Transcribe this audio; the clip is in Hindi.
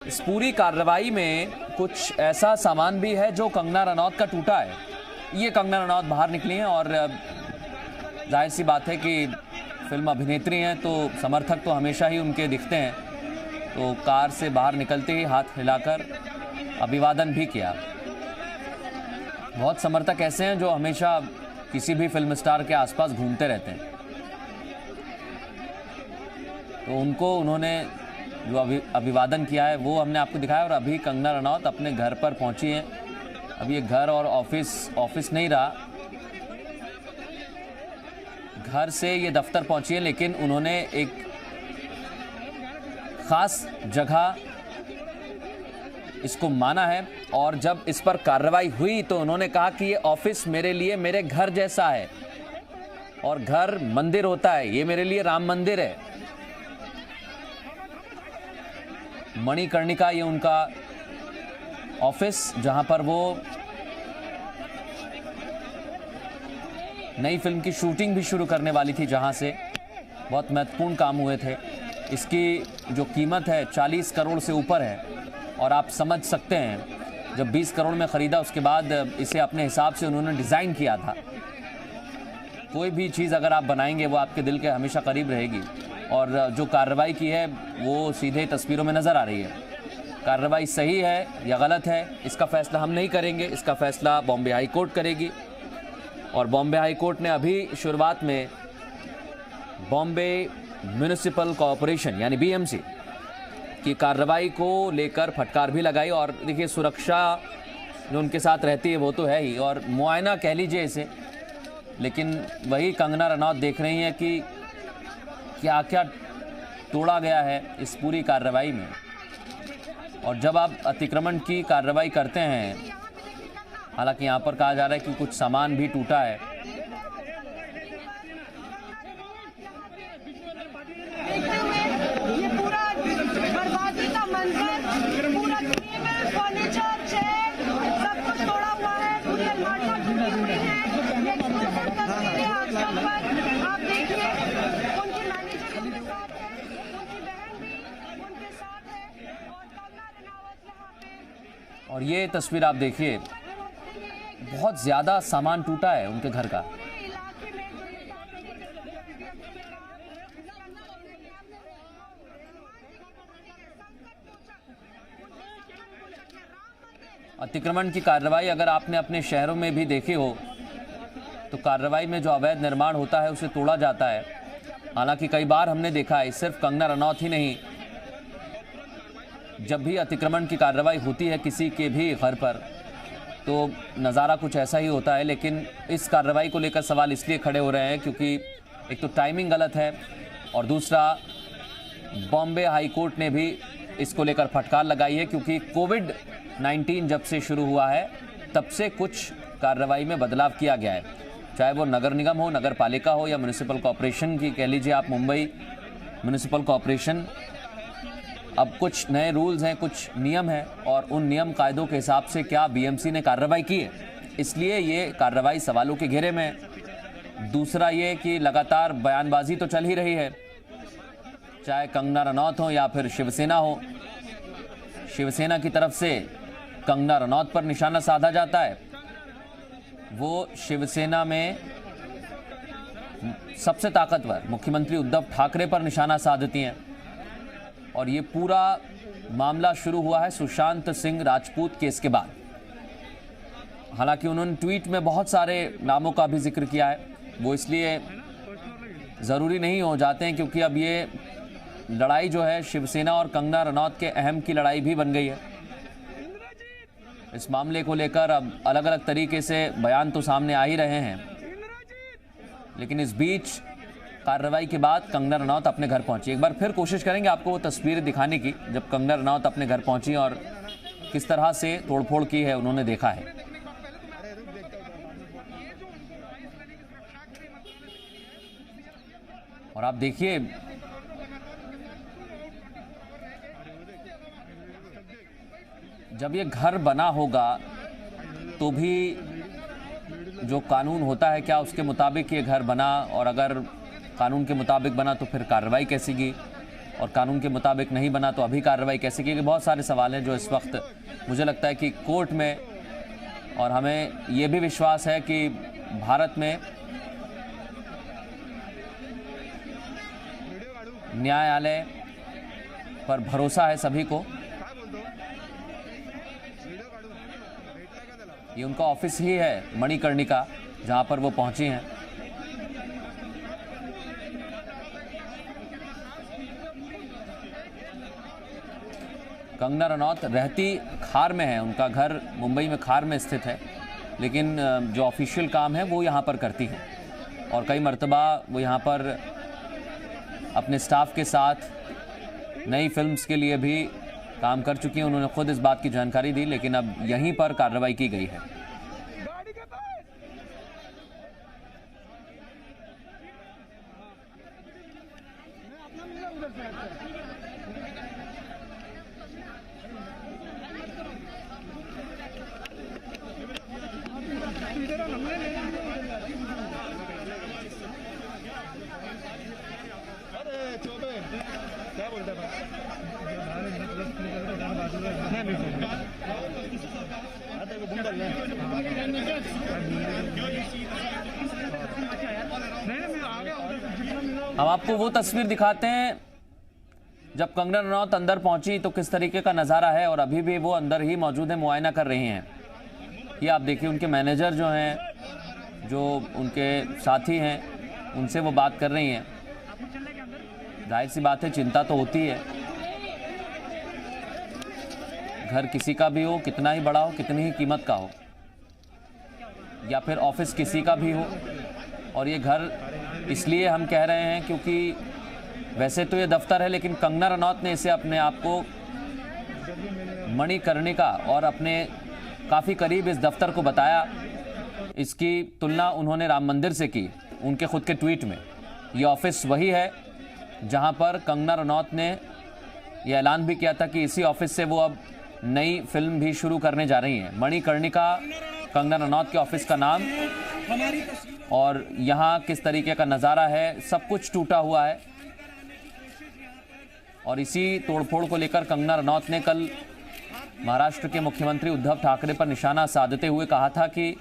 इस पूरी कार्रवाई में कुछ ऐसा सामान भी है जो कंगना रनौत का टूटा है। ये कंगना रनौत बाहर निकली हैं और जाहिर सी बात है कि फिल्म अभिनेत्री हैं तो समर्थक तो हमेशा ही उनके दिखते हैं। तो कार से बाहर निकलते ही हाथ हिलाकर अभिवादन भी किया। बहुत समर्थक ऐसे हैं जो हमेशा किसी भी फिल्म स्टार के आसपास घूमते रहते हैं, तो उनको उन्होंने जो अभिवादन किया है वो हमने आपको दिखाया। और अभी कंगना रनौत अपने घर पर पहुंची हैं। अभी ये घर और ऑफिस नहीं रहा, घर से ये दफ्तर पहुंची है, लेकिन उन्होंने एक खास जगह इसको माना है। और जब इस पर कार्रवाई हुई तो उन्होंने कहा कि ये ऑफिस मेरे लिए मेरे घर जैसा है और घर मंदिर होता है, ये मेरे लिए राम मंदिर है। मणिकर्णिका ये उनका ऑफिस, जहां पर वो नई फिल्म की शूटिंग भी शुरू करने वाली थी, जहां से बहुत महत्वपूर्ण काम हुए थे। इसकी जो कीमत है 40 करोड़ से ऊपर है और आप समझ सकते हैं जब 20 करोड़ में ख़रीदा उसके बाद इसे अपने हिसाब से उन्होंने डिज़ाइन किया था। कोई भी चीज़ अगर आप बनाएंगे वो आपके दिल के हमेशा करीब रहेगी। और जो कार्रवाई की है वो सीधे तस्वीरों में नज़र आ रही है। कार्रवाई सही है या गलत है इसका फ़ैसला हम नहीं करेंगे, इसका फ़ैसला बॉम्बे हाई कोर्ट करेगी। और बॉम्बे हाई कोर्ट ने अभी शुरुआत में बॉम्बे म्यूनिसिपल कॉरपोरेशन यानी बीएमसी की कार्रवाई को लेकर फटकार भी लगाई। और देखिए, सुरक्षा जो उनके साथ रहती है वो तो है ही, और मुआयना कह लीजिए इसे, लेकिन वही कंगना रनौत देख रही हैं कि क्या क्या तोड़ा गया है इस पूरी कार्रवाई में। और जब आप अतिक्रमण की कार्रवाई करते हैं, हालांकि यहाँ पर कहा जा रहा है कि कुछ सामान भी टूटा है। और ये तस्वीर आप देखिए, बहुत ज़्यादा सामान टूटा है उनके घर का। अतिक्रमण की कार्रवाई अगर आपने अपने शहरों में भी देखी हो तो कार्रवाई में जो अवैध निर्माण होता है उसे तोड़ा जाता है। हालांकि कई बार हमने देखा है, सिर्फ कंगना रनौत ही नहीं, जब भी अतिक्रमण की कार्रवाई होती है किसी के भी घर पर तो नज़ारा कुछ ऐसा ही होता है। लेकिन इस कार्रवाई को लेकर सवाल इसलिए खड़े हो रहे हैं क्योंकि एक तो टाइमिंग गलत है और दूसरा बॉम्बे हाई कोर्ट ने भी इसको लेकर फटकार लगाई है, क्योंकि कोविड-19 जब से शुरू हुआ है तब से कुछ कार्रवाई में बदलाव किया गया है, चाहे वो नगर निगम हो, नगर पालिका हो या म्यूनिसिपल कॉरपोरेशन की कह लीजिए आप, मुंबई म्यूनिसिपल कॉरपोरेशन। अब कुछ नए रूल्स हैं, कुछ नियम हैं और उन नियम कायदों के हिसाब से क्या बीएमसी ने कार्रवाई की है, इसलिए ये कार्रवाई सवालों के घेरे में है। दूसरा ये कि लगातार बयानबाजी तो चल ही रही है, चाहे कंगना रनौत हो या फिर शिवसेना हो। शिवसेना की तरफ से कंगना रनौत पर निशाना साधा जाता है। वो शिवसेना में सबसे ताकतवर मुख्यमंत्री उद्धव ठाकरे पर निशाना साधती हैं। और ये पूरा मामला शुरू हुआ है सुशांत सिंह राजपूत केस के बाद। हालांकि उन्होंने ट्वीट में बहुत सारे नामों का भी जिक्र किया है, वो इसलिए ज़रूरी नहीं हो जाते हैं क्योंकि अब ये लड़ाई जो है शिवसेना और कंगना रनौत के अहम की लड़ाई भी बन गई है। इस मामले को लेकर अब अलग अलग तरीके से बयान तो सामने आ ही रहे हैं, लेकिन इस बीच कार्रवाई के बाद कंगना रनौत अपने घर पहुंची। एक बार फिर कोशिश करेंगे आपको वो तस्वीरें दिखाने की जब कंगना रनौत अपने घर पहुंची और किस तरह से तोड़फोड़ की है उन्होंने देखा है। और आप देखिए, जब ये घर बना होगा तो भी जो कानून होता है क्या उसके मुताबिक ये घर बना, और अगर कानून के मुताबिक बना तो फिर कार्रवाई कैसी की। और कानून के मुताबिक नहीं बना तो अभी कार्रवाई कैसे की? बहुत सारे सवाल हैं जो इस वक्त मुझे लगता है कि कोर्ट में, और हमें ये भी विश्वास है कि भारत में न्यायालय पर भरोसा है सभी को। ये उनका ऑफिस ही है मणिकर्णिका, जहां पर वो पहुंची हैं। कंगना रनौत रहती खार में है, उनका घर मुंबई में खार में स्थित है, लेकिन जो ऑफिशियल काम है वो यहाँ पर करती हैं। और कई मर्तबा वो यहाँ पर अपने स्टाफ के साथ नई फिल्म्स के लिए भी काम कर चुकी हैं। उन्होंने खुद इस बात की जानकारी दी, लेकिन अब यहीं पर कार्रवाई की गई है। क्या बोलता है? हम आपको वो तस्वीर दिखाते हैं जब कंगना रनौत अंदर पहुंची तो किस तरीके का नज़ारा है, और अभी भी वो अंदर ही मौजूद है, मुआयना कर रही हैं। ये आप देखिए, उनके मैनेजर जो हैं, जो उनके साथी हैं, उनसे वो बात कर रही हैं। जाहिर सी बात है, चिंता तो होती है। घर किसी का भी हो, कितना ही बड़ा हो, कितनी ही कीमत का हो, या फिर ऑफिस किसी का भी हो, और ये घर इसलिए हम कह रहे हैं क्योंकि वैसे तो ये दफ्तर है, लेकिन कंगना रनौत ने इसे अपने आप को मणिकर्णिका और अपने काफ़ी करीब इस दफ्तर को बताया। इसकी तुलना उन्होंने राम मंदिर से की उनके खुद के ट्वीट में। ये ऑफिस वही है जहां पर कंगना रनौत ने यह ऐलान भी किया था कि इसी ऑफिस से वो अब नई फिल्म भी शुरू करने जा रही हैं। मणिकर्णिका कंगना रनौत के ऑफिस का नाम, और यहाँ किस तरीके का नज़ारा है, सब कुछ टूटा हुआ है। और इसी तोड़फोड़ को लेकर कंगना रनौत ने कल महाराष्ट्र के मुख्यमंत्री उद्धव ठाकरे पर निशाना साधते हुए कहा था कि